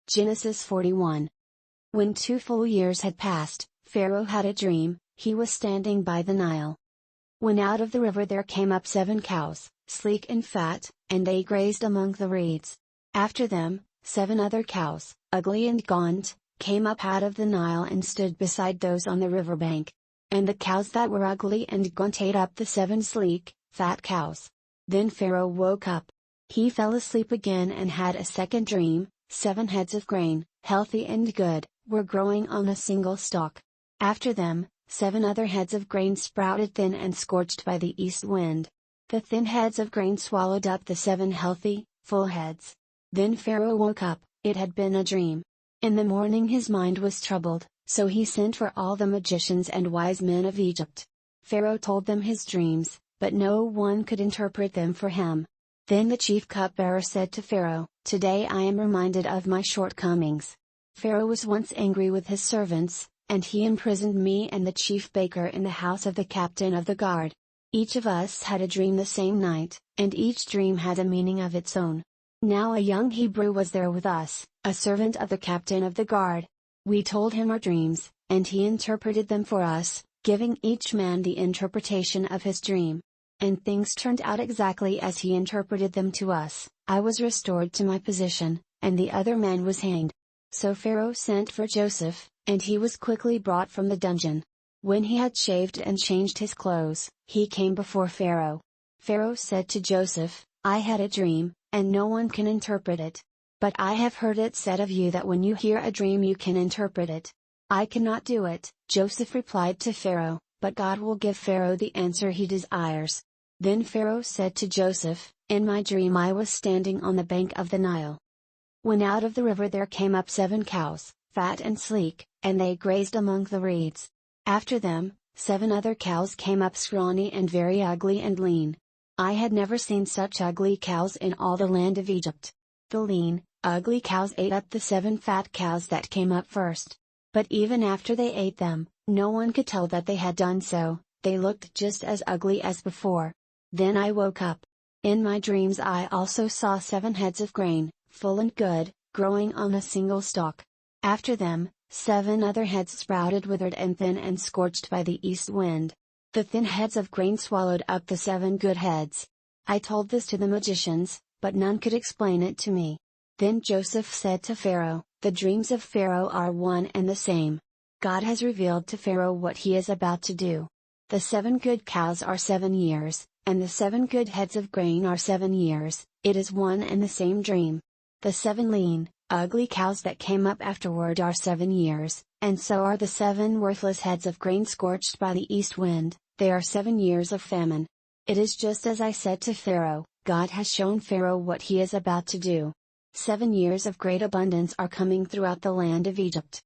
Genesis 41. When 2 full years had passed, Pharaoh had a dream. He was standing by the Nile. When out of the river there came up 7 cows, sleek and fat, and they grazed among the reeds. After them, 7 other cows, ugly and gaunt, came up out of the Nile and stood beside those on the river bank. And the cows that were ugly and gaunt ate up the 7 sleek, fat cows. Then Pharaoh woke up. He fell asleep again and had a second dream. 7 heads of grain, healthy and good, were growing on a single stalk. After them, 7 other heads of grain sprouted thin and scorched by the east wind. The thin heads of grain swallowed up the 7 healthy, full heads. Then Pharaoh woke up. It had been a dream. In the morning his mind was troubled, so he sent for all the magicians and wise men of Egypt. Pharaoh told them his dreams, but no one could interpret them for him. Then the chief cupbearer said to Pharaoh, "Today I am reminded of my shortcomings. Pharaoh was once angry with his servants, and he imprisoned me and the chief baker in the house of the captain of the guard. Each of us had a dream the same night, and each dream had a meaning of its own. Now a young Hebrew was there with us, a servant of the captain of the guard. We told him our dreams, and he interpreted them for us, giving each man the interpretation of his dream. And things turned out exactly as he interpreted them to us. I was restored to my position, and the other man was hanged." So Pharaoh sent for Joseph, and he was quickly brought from the dungeon. When he had shaved and changed his clothes, he came before Pharaoh. Pharaoh said to Joseph, "I had a dream, and no one can interpret it. But I have heard it said of you that when you hear a dream you can interpret it. I cannot do it." Joseph replied to Pharaoh, "But God will give Pharaoh the answer he desires." Then Pharaoh said to Joseph, "In my dream I was standing on the bank of the Nile. When out of the river there came up 7 cows, fat and sleek, and they grazed among the reeds. After them, 7 other cows came up scrawny and very ugly and lean. I had never seen such ugly cows in all the land of Egypt. The lean, ugly cows ate up the 7 fat cows that came up first. But even after they ate them, no one could tell that they had done so. They looked just as ugly as before. Then I woke up. In my dreams I also saw 7 heads of grain, full and good, growing on a single stalk. After them, 7 other heads sprouted withered and thin and scorched by the east wind. The thin heads of grain swallowed up the 7 good heads. I told this to the magicians, but none could explain it to me." Then Joseph said to Pharaoh, "The dreams of Pharaoh are one and the same. God has revealed to Pharaoh what he is about to do. The 7 good cows are 7 years, and the 7 good heads of grain are 7 years, it is one and the same dream. The 7 lean, ugly cows that came up afterward are 7 years, and so are the 7 worthless heads of grain scorched by the east wind, they are 7 years of famine. It is just as I said to Pharaoh, God has shown Pharaoh what he is about to do. 7 years of great abundance are coming throughout the land of Egypt.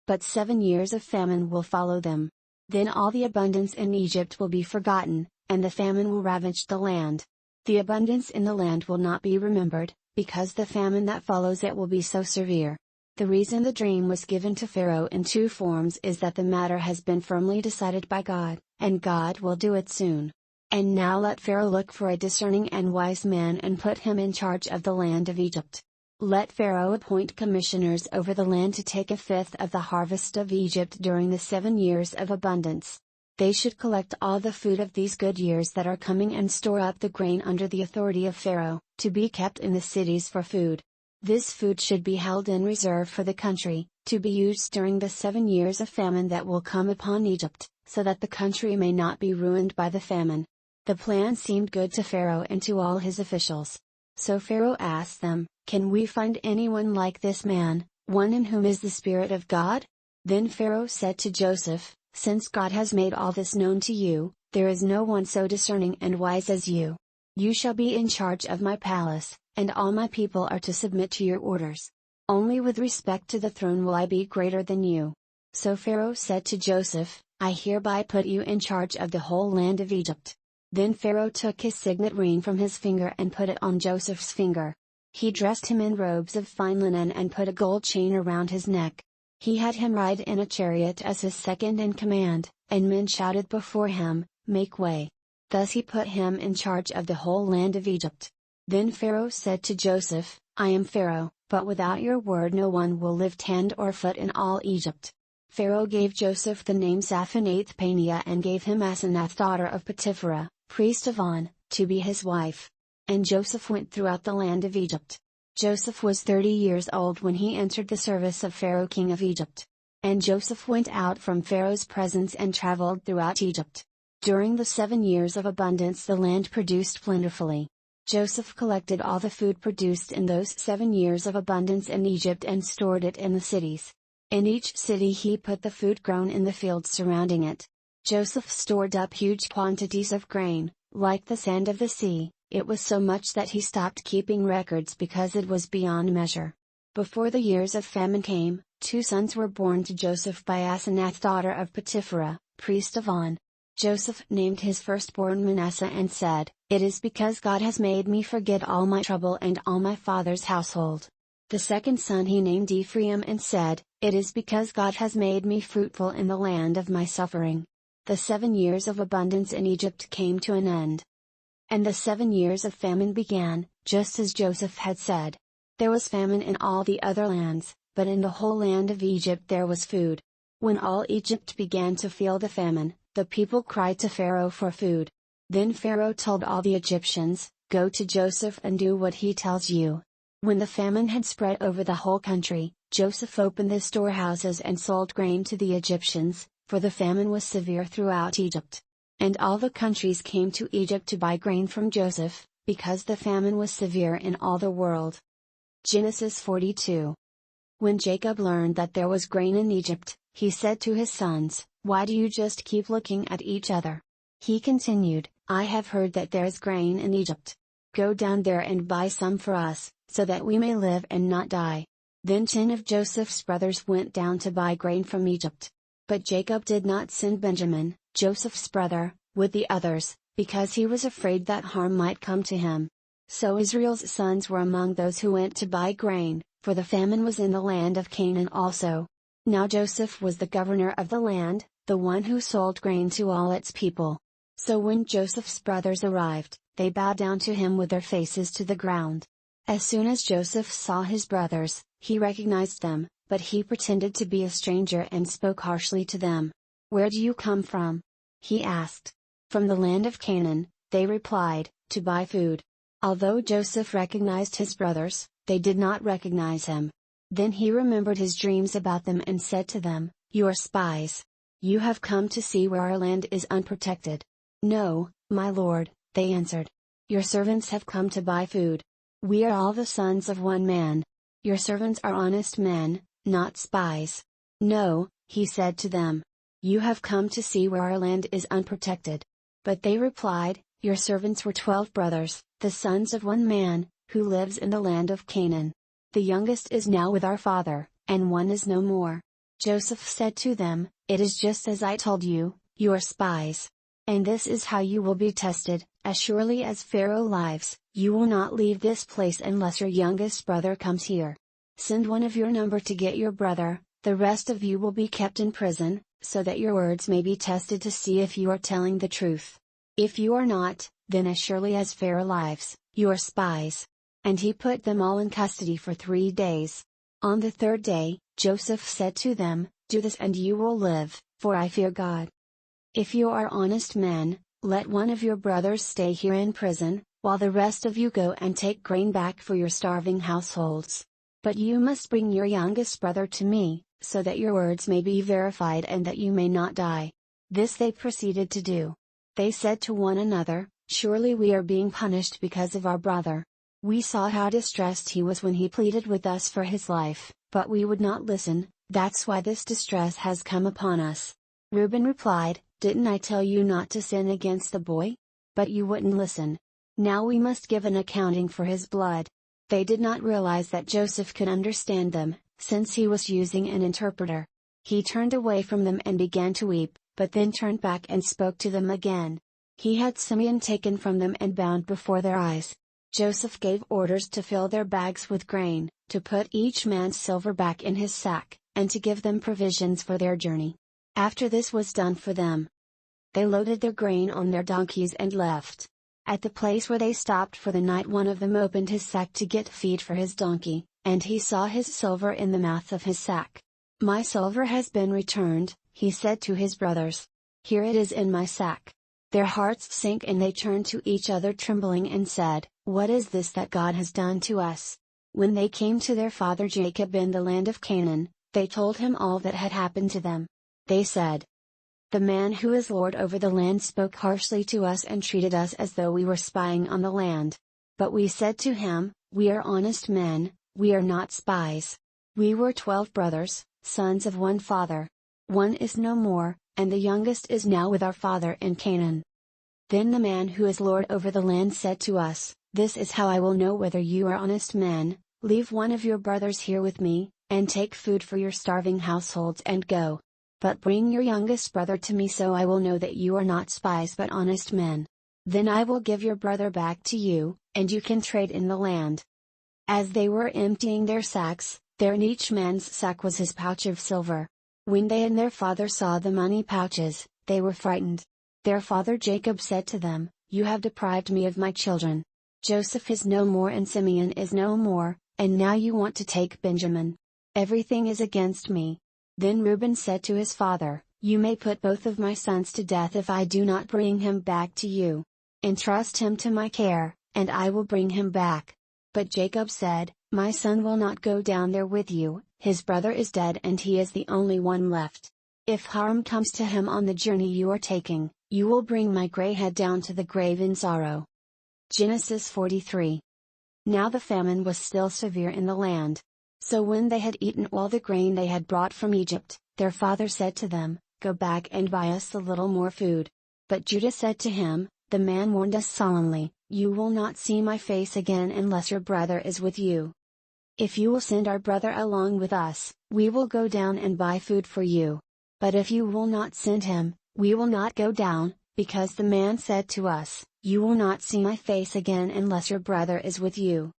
But 7 years of famine will follow them. Then all the abundance in Egypt will be forgotten, and the famine will ravage the land. The abundance in the land will not be remembered, because the famine that follows it will be so severe. The reason the dream was given to Pharaoh in 2 forms is that the matter has been firmly decided by God, and God will do it soon. And now let Pharaoh look for a discerning and wise man and put him in charge of the land of Egypt. Let Pharaoh appoint commissioners over the land to take 1/5 of the harvest of Egypt during the 7 years of abundance. They should collect all the food of these good years that are coming and store up the grain under the authority of Pharaoh, to be kept in the cities for food. This food should be held in reserve for the country, to be used during the 7 years of famine that will come upon Egypt, so that the country may not be ruined by the famine." The plan seemed good to Pharaoh and to all his officials. So Pharaoh asked them, "Can we find anyone like this man, one in whom is the Spirit of God?" Then Pharaoh said to Joseph, "Since God has made all this known to you, there is no one so discerning and wise as you. You shall be in charge of my palace, and all my people are to submit to your orders. Only with respect to the throne will I be greater than you." So Pharaoh said to Joseph, "I hereby put you in charge of the whole land of Egypt." Then Pharaoh took his signet ring from his finger and put it on Joseph's finger. He dressed him in robes of fine linen and put a gold chain around his neck. He had him ride in a chariot as his second in command, and men shouted before him, "Make way." Thus he put him in charge of the whole land of Egypt. Then Pharaoh said to Joseph, "I am Pharaoh, but without your word no one will lift hand or foot in all Egypt." Pharaoh gave Joseph the name Zaphenath-Paneah and gave him Asenath daughter of Potipharah, priest of On, to be his wife. And Joseph went throughout the land of Egypt. Joseph was 30 years old when he entered the service of Pharaoh king of Egypt. And Joseph went out from Pharaoh's presence and traveled throughout Egypt. During the 7 years of abundance the land produced plentifully. Joseph collected all the food produced in those 7 years of abundance in Egypt and stored it in the cities. In each city he put the food grown in the fields surrounding it. Joseph stored up huge quantities of grain, like the sand of the sea. It was so much that he stopped keeping records because it was beyond measure. Before the years of famine came, 2 sons were born to Joseph by Asenath daughter of Potipharah, priest of On. Joseph named his firstborn Manasseh and said, "It is because God has made me forget all my trouble and all my father's household." The second son he named Ephraim and said, "It is because God has made me fruitful in the land of my suffering." The 7 years of abundance in Egypt came to an end. And the 7 years of famine began, just as Joseph had said. There was famine in all the other lands, but in the whole land of Egypt there was food. When all Egypt began to feel the famine, the people cried to Pharaoh for food. Then Pharaoh told all the Egyptians, "Go to Joseph and do what he tells you." When the famine had spread over the whole country, Joseph opened the storehouses and sold grain to the Egyptians, for the famine was severe throughout Egypt. And all the countries came to Egypt to buy grain from Joseph, because the famine was severe in all the world. Genesis 42. When Jacob learned that there was grain in Egypt, he said to his sons, "Why do you just keep looking at each other?" He continued, "I have heard that there is grain in Egypt. Go down there and buy some for us, so that we may live and not die." Then 10 of Joseph's brothers went down to buy grain from Egypt. But Jacob did not send Benjamin, Joseph's brother, with the others, because he was afraid that harm might come to him. So Israel's sons were among those who went to buy grain, for the famine was in the land of Canaan also. Now Joseph was the governor of the land, the one who sold grain to all its people. So when Joseph's brothers arrived, they bowed down to him with their faces to the ground. As soon as Joseph saw his brothers, he recognized them, but he pretended to be a stranger and spoke harshly to them. "Where do you come from?" he asked. "From the land of Canaan," they replied, "to buy food." Although Joseph recognized his brothers, they did not recognize him. Then he remembered his dreams about them and said to them, "You are spies. You have come to see where our land is unprotected." "No, my lord," they answered. "Your servants have come to buy food. We are all the sons of one man. Your servants are honest men, not spies." "No," he said to them. "You have come to see where our land is unprotected." But they replied, "Your servants were 12 brothers, the sons of one man, who lives in the land of Canaan. The youngest is now with our father, and one is no more." Joseph said to them, "It is just as I told you, you are spies. And this is how you will be tested, as surely as Pharaoh lives, you will not leave this place unless your youngest brother comes here. Send one of your number to get your brother, the rest of you will be kept in prison, so that your words may be tested to see if you are telling the truth. If you are not, then as surely as Pharaoh lives, you are spies." And he put them all in custody for 3 days. On the 3rd day, Joseph said to them, "Do this and you will live, for I fear God. If you are honest men, let one of your brothers stay here in prison, while the rest of you go and take grain back for your starving households. But you must bring your youngest brother to me, so that your words may be verified and that you may not die." This they proceeded to do. They said to one another, "Surely we are being punished because of our brother. We saw how distressed he was when he pleaded with us for his life, but we would not listen, that's why this distress has come upon us." Reuben replied, "Didn't I tell you not to sin against the boy? But you wouldn't listen. Now we must give an accounting for his blood." They did not realize that Joseph could understand them, since he was using an interpreter. He turned away from them and began to weep, but then turned back and spoke to them again. He had Simeon taken from them and bound before their eyes. Joseph gave orders to fill their bags with grain, to put each man's silver back in his sack, and to give them provisions for their journey. After this was done for them, they loaded their grain on their donkeys and left. At the place where they stopped for the night one of them opened his sack to get feed for his donkey, and he saw his silver in the mouth of his sack. "My silver has been returned," he said to his brothers. "Here it is in my sack." Their hearts sank and they turned to each other trembling and said, "What is this that God has done to us?" When they came to their father Jacob in the land of Canaan, they told him all that had happened to them. They said, "The man who is lord over the land spoke harshly to us and treated us as though we were spying on the land. But we said to him, 'We are honest men, we are not spies. We were 12 brothers, sons of one father. One is no more, and the youngest is now with our father in Canaan.' Then the man who is lord over the land said to us, 'This is how I will know whether you are honest men: leave one of your brothers here with me, and take food for your starving households and go. But bring your youngest brother to me so I will know that you are not spies but honest men. Then I will give your brother back to you, and you can trade in the land.' As they were emptying their sacks, there in each man's sack was his pouch of silver. When they and their father saw the money pouches, they were frightened. Their father Jacob said to them, 'You have deprived me of my children. Joseph is no more and Simeon is no more, and now you want to take Benjamin. Everything is against me.' Then Reuben said to his father, 'You may put both of my sons to death if I do not bring him back to you. Entrust him to my care, and I will bring him back.' But Jacob said, 'My son will not go down there with you, his brother is dead and he is the only one left. If harm comes to him on the journey you are taking, you will bring my gray head down to the grave in sorrow.'" Genesis 43. Now the famine was still severe in the land. So when they had eaten all the grain they had brought from Egypt, their father said to them, "Go back and buy us a little more food." But Judah said to him, "The man warned us solemnly, 'You will not see my face again unless your brother is with you. If you will send our brother along with us, we will go down and buy food for you. But if you will not send him, we will not go down, because the man said to us, "You will not see my face again unless your brother is with you."'"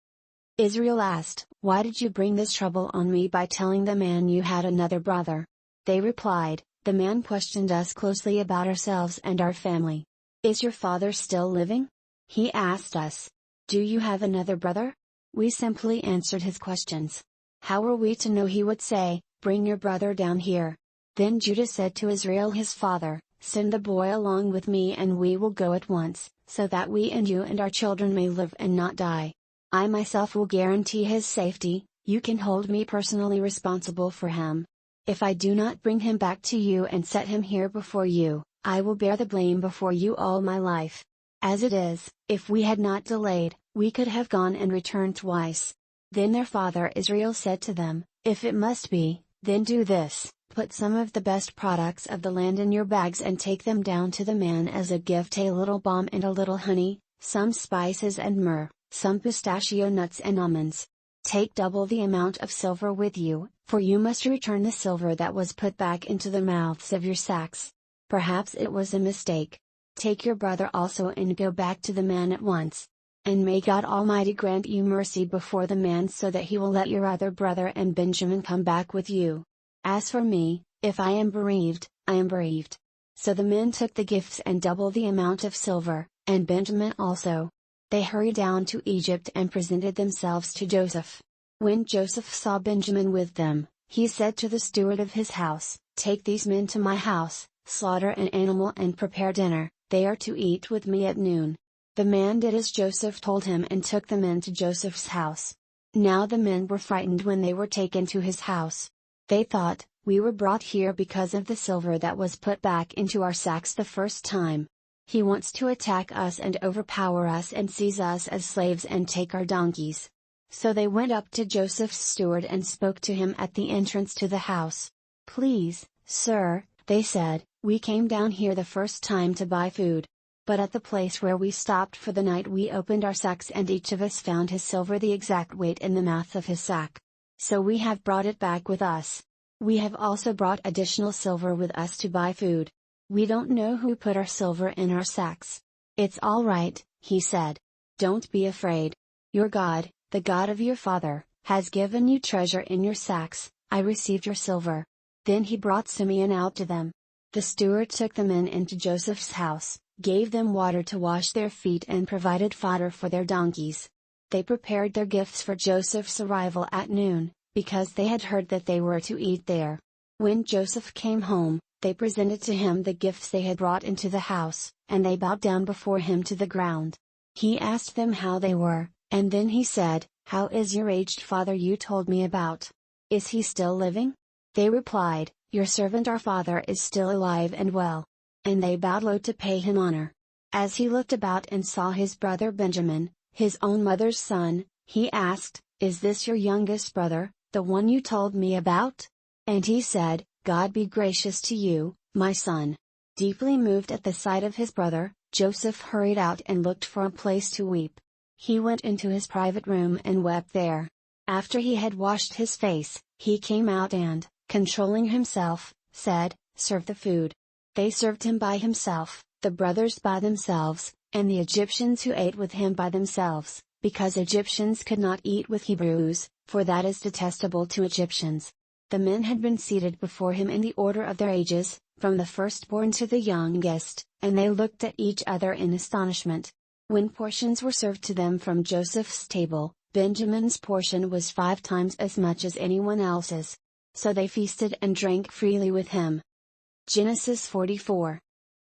Israel asked, "Why did you bring this trouble on me by telling the man you had another brother?" They replied, "The man questioned us closely about ourselves and our family. 'Is your father still living?' He asked us, 'Do you have another brother?' We simply answered his questions. How were we to know he would say, 'Bring your brother down here'?" Then Judah said to Israel his father, "Send the boy along with me and we will go at once, so that we and you and our children may live and not die. I myself will guarantee his safety, you can hold me personally responsible for him. If I do not bring him back to you and set him here before you, I will bear the blame before you all my life. As it is, if we had not delayed, we could have gone and returned twice." Then their father Israel said to them, "If it must be, then do this, put some of the best products of the land in your bags and take them down to the man as a gift: a little balm and a little honey, some spices and myrrh, some pistachio nuts and almonds. Take double the amount of silver with you, for you must return the silver that was put back into the mouths of your sacks. Perhaps it was a mistake. Take your brother also and go back to the man at once. And may God Almighty grant you mercy before the man so that he will let your other brother and Benjamin come back with you. As for me, if I am bereaved, I am bereaved." So the men took the gifts and double the amount of silver, and Benjamin also. They hurried down to Egypt and presented themselves to Joseph. When Joseph saw Benjamin with them, he said to the steward of his house, "Take these men to my house, slaughter an animal and prepare dinner, they are to eat with me at noon." The man did as Joseph told him and took the men to Joseph's house. Now the men were frightened when they were taken to his house. They thought, "We were brought here because of the silver that was put back into our sacks the first time. He wants to attack us and overpower us and seize us as slaves and take our donkeys." So they went up to Joseph's steward and spoke to him at the entrance to the house. "Please, sir," they said, "we came down here the first time to buy food. But at the place where we stopped for the night we opened our sacks and each of us found his silver the exact weight in the mouth of his sack. So we have brought it back with us. We have also brought additional silver with us to buy food. We don't know who put our silver in our sacks." "It's all right," he said. "Don't be afraid. Your God, the God of your father, has given you treasure in your sacks. I received your silver." Then he brought Simeon out to them. The steward took the men into Joseph's house, gave them water to wash their feet and provided fodder for their donkeys. They prepared their gifts for Joseph's arrival at noon, because they had heard that they were to eat there. When Joseph came home, they presented to him the gifts they had brought into the house, and they bowed down before him to the ground. He asked them how they were, and then he said, "How is your aged father you told me about? Is he still living?" They replied, "Your servant our father is still alive and well." And they bowed low to pay him honor. As he looked about and saw his brother Benjamin, his own mother's son, he asked, "Is this your youngest brother, the one you told me about?" And he said, "God be gracious to you, my son." Deeply moved at the sight of his brother, Joseph hurried out and looked for a place to weep. He went into his private room and wept there. After he had washed his face, he came out and, controlling himself, said, "Serve the food." They served him by himself, the brothers by themselves, and the Egyptians who ate with him by themselves, because Egyptians could not eat with Hebrews, for that is detestable to Egyptians. The men had been seated before him in the order of their ages, from the firstborn to the youngest, and they looked at each other in astonishment. When portions were served to them from Joseph's table, Benjamin's portion was 5 times as much as anyone else's. So they feasted and drank freely with him. Genesis 44.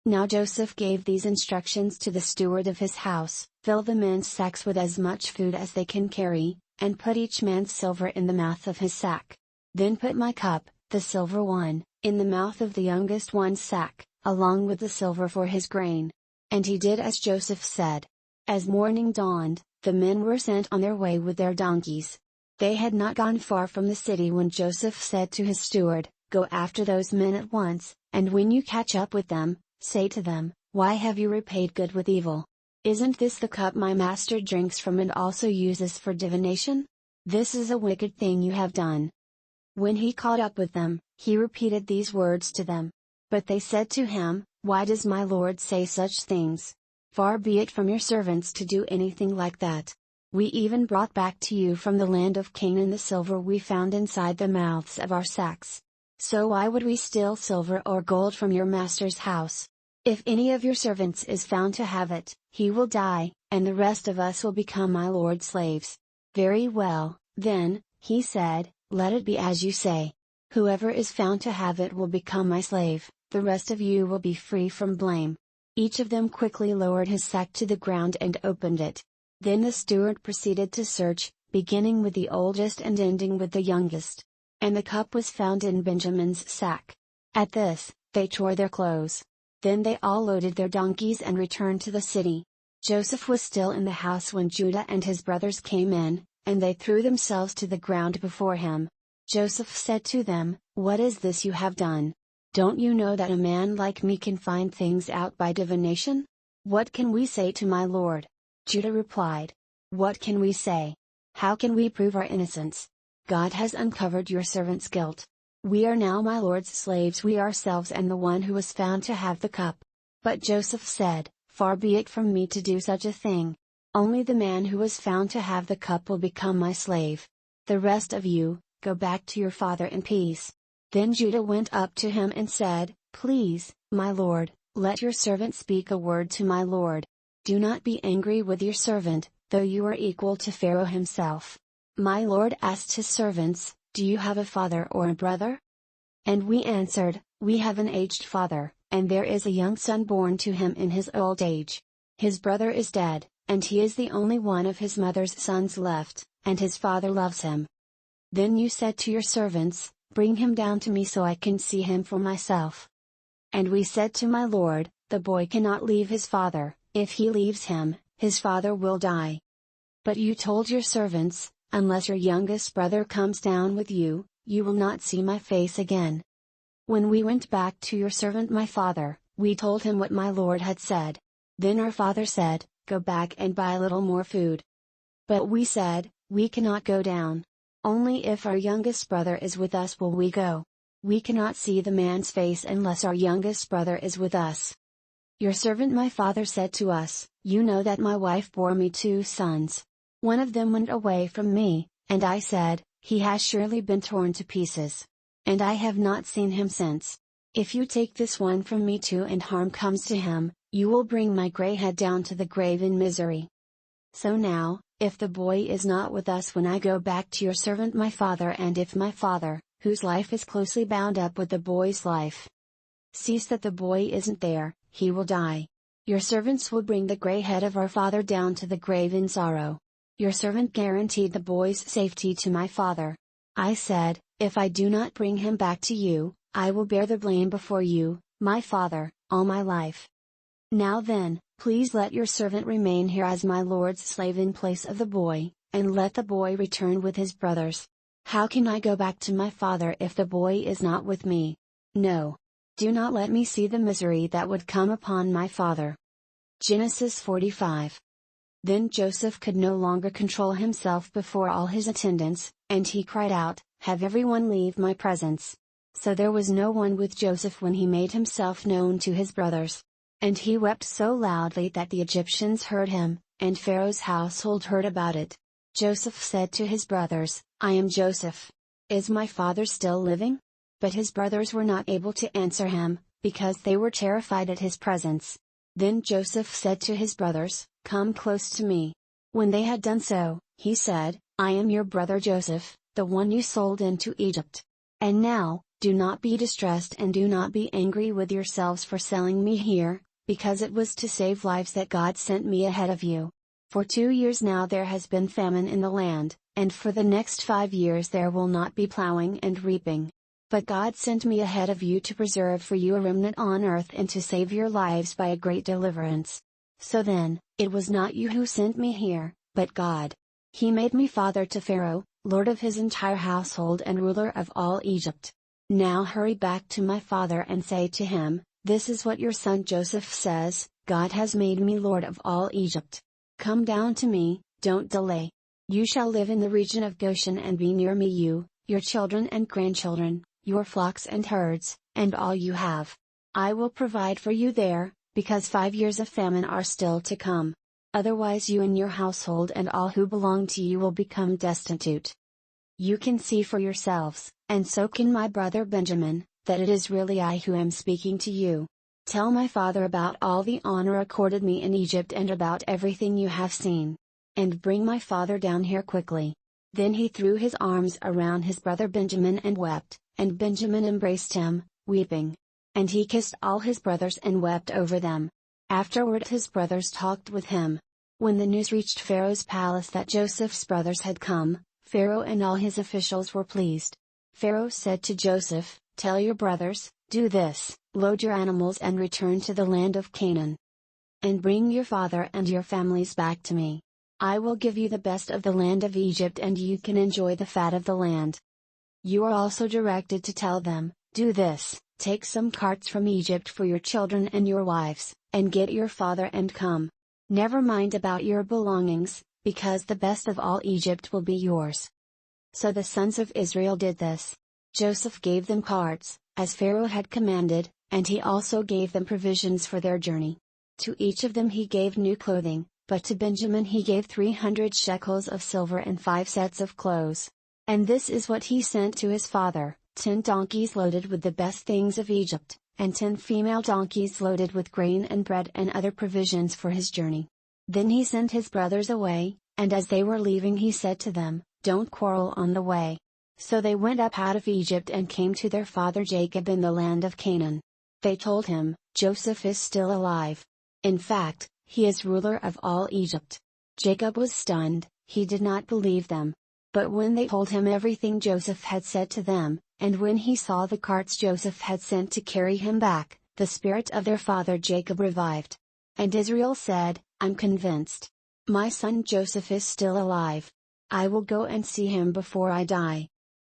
Now Joseph gave these instructions to the steward of his house: "Fill the men's sacks with as much food as they can carry, and put each man's silver in the mouth of his sack. Then put my cup, the silver one, in the mouth of the youngest one's sack, along with the silver for his grain." And he did as Joseph said. As morning dawned, the men were sent on their way with their donkeys. They had not gone far from the city when Joseph said to his steward, "Go after those men at once, and when you catch up with them, say to them, 'Why have you repaid good with evil? Isn't this the cup my master drinks from and also uses for divination? This is a wicked thing you have done.'" When he caught up with them, he repeated these words to them. But they said to him, "Why does my lord say such things? Far be it from your servants to do anything like that. We even brought back to you from the land of Canaan the silver we found inside the mouths of our sacks. So why would we steal silver or gold from your master's house? If any of your servants is found to have it, he will die, and the rest of us will become my lord's slaves." "Very well, then," he said, "let it be as you say. Whoever is found to have it will become my slave, the rest of you will be free from blame." Each of them quickly lowered his sack to the ground and opened it. Then the steward proceeded to search, beginning with the oldest and ending with the youngest. And the cup was found in Benjamin's sack. At this, they tore their clothes. Then they all loaded their donkeys and returned to the city. Joseph was still in the house when Judah and his brothers came in, and they threw themselves to the ground before him. Joseph said to them, "What is this you have done? Don't you know that a man like me can find things out by divination? What can we say to my lord?" Judah replied, "What can we say? How can we prove our innocence? God has uncovered your servant's guilt. We are now my lord's slaves, we ourselves and the one who was found to have the cup." But Joseph said, "Far be it from me to do such a thing. Only the man who was found to have the cup will become my slave. The rest of you, go back to your father in peace." Then Judah went up to him and said, "Please, my lord, let your servant speak a word to my lord. Do not be angry with your servant, though you are equal to Pharaoh himself. My lord asked his servants, 'Do you have a father or a brother?' And we answered, 'We have an aged father, and there is a young son born to him in his old age. His brother is dead, and he is the only one of his mother's sons left, and his father loves him.' Then you said to your servants, 'Bring him down to me so I can see him for myself.' And we said to my lord, 'The boy cannot leave his father, if he leaves him, his father will die.' But you told your servants, 'Unless your youngest brother comes down with you, you will not see my face again.' When we went back to your servant my father, we told him what my lord had said. Then our father said, 'Go back and buy a little more food.' But we said, 'We cannot go down. Only if our youngest brother is with us will we go. We cannot see the man's face unless our youngest brother is with us.' Your servant my father said to us, 'You know that my wife bore me 2 sons. One of them went away from me, and I said, he has surely been torn to pieces. And I have not seen him since. If you take this one from me too and harm comes to him, you will bring my gray head down to the grave in misery.' So now, if the boy is not with us when I go back to your servant my father, and if my father, whose life is closely bound up with the boy's life, sees that the boy isn't there, he will die. Your servants will bring the gray head of our father down to the grave in sorrow. Your servant guaranteed the boy's safety to my father. I said, if I do not bring him back to you, I will bear the blame before you, my father, all my life. Now then, please let your servant remain here as my lord's slave in place of the boy, and let the boy return with his brothers. How can I go back to my father if the boy is not with me? No. Do not let me see the misery that would come upon my father. Genesis 45. Then Joseph could no longer control himself before all his attendants, and he cried out, "Have everyone leave my presence." So there was no one with Joseph when he made himself known to his brothers. And he wept so loudly that the Egyptians heard him, and Pharaoh's household heard about it. Joseph said to his brothers, "I am Joseph. Is my father still living?" But his brothers were not able to answer him, because they were terrified at his presence. Then Joseph said to his brothers, "Come close to me." When they had done so, he said, "I am your brother Joseph, the one you sold into Egypt. And now, do not be distressed and do not be angry with yourselves for selling me here, because it was to save lives that God sent me ahead of you. For 2 years now there has been famine in the land, and for the next 5 years there will not be plowing and reaping. But God sent me ahead of you to preserve for you a remnant on earth and to save your lives by a great deliverance. So then, it was not you who sent me here, but God. He made me father to Pharaoh, lord of his entire household and ruler of all Egypt. Now hurry back to my father and say to him, 'This is what your son Joseph says, God has made me lord of all Egypt. Come down to me, don't delay. You shall live in the region of Goshen and be near me, you, your children and grandchildren, your flocks and herds, and all you have. I will provide for you there, because 5 years of famine are still to come. Otherwise you and your household and all who belong to you will become destitute.' You can see for yourselves, and so can my brother Benjamin, that it is really I who am speaking to you. Tell my father about all the honor accorded me in Egypt and about everything you have seen. And bring my father down here quickly." Then he threw his arms around his brother Benjamin and wept, and Benjamin embraced him, weeping. And he kissed all his brothers and wept over them. Afterward his brothers talked with him. When the news reached Pharaoh's palace that Joseph's brothers had come, Pharaoh and all his officials were pleased. Pharaoh said to Joseph, "Tell your brothers, do this, load your animals and return to the land of Canaan. And bring your father and your families back to me. I will give you the best of the land of Egypt and you can enjoy the fat of the land." You are also directed to tell them, "Do this, take some carts from Egypt for your children and your wives, and get your father and come. Never mind about your belongings, because the best of all Egypt will be yours." So the sons of Israel did this. Joseph gave them carts, as Pharaoh had commanded, and he also gave them provisions for their journey. To each of them he gave new clothing, but to Benjamin he gave 300 shekels of silver and 5 sets of clothes. And this is what he sent to his father: 10 donkeys loaded with the best things of Egypt, and 10 female donkeys loaded with grain and bread and other provisions for his journey. Then he sent his brothers away, and as they were leaving he said to them, "Don't quarrel on the way." So they went up out of Egypt and came to their father Jacob in the land of Canaan. They told him, "Joseph is still alive. In fact, he is ruler of all Egypt." Jacob was stunned, he did not believe them. But when they told him everything Joseph had said to them, and when he saw the carts Joseph had sent to carry him back, the spirit of their father Jacob revived. And Israel said, "I'm convinced. My son Joseph is still alive. I will go and see him before I die."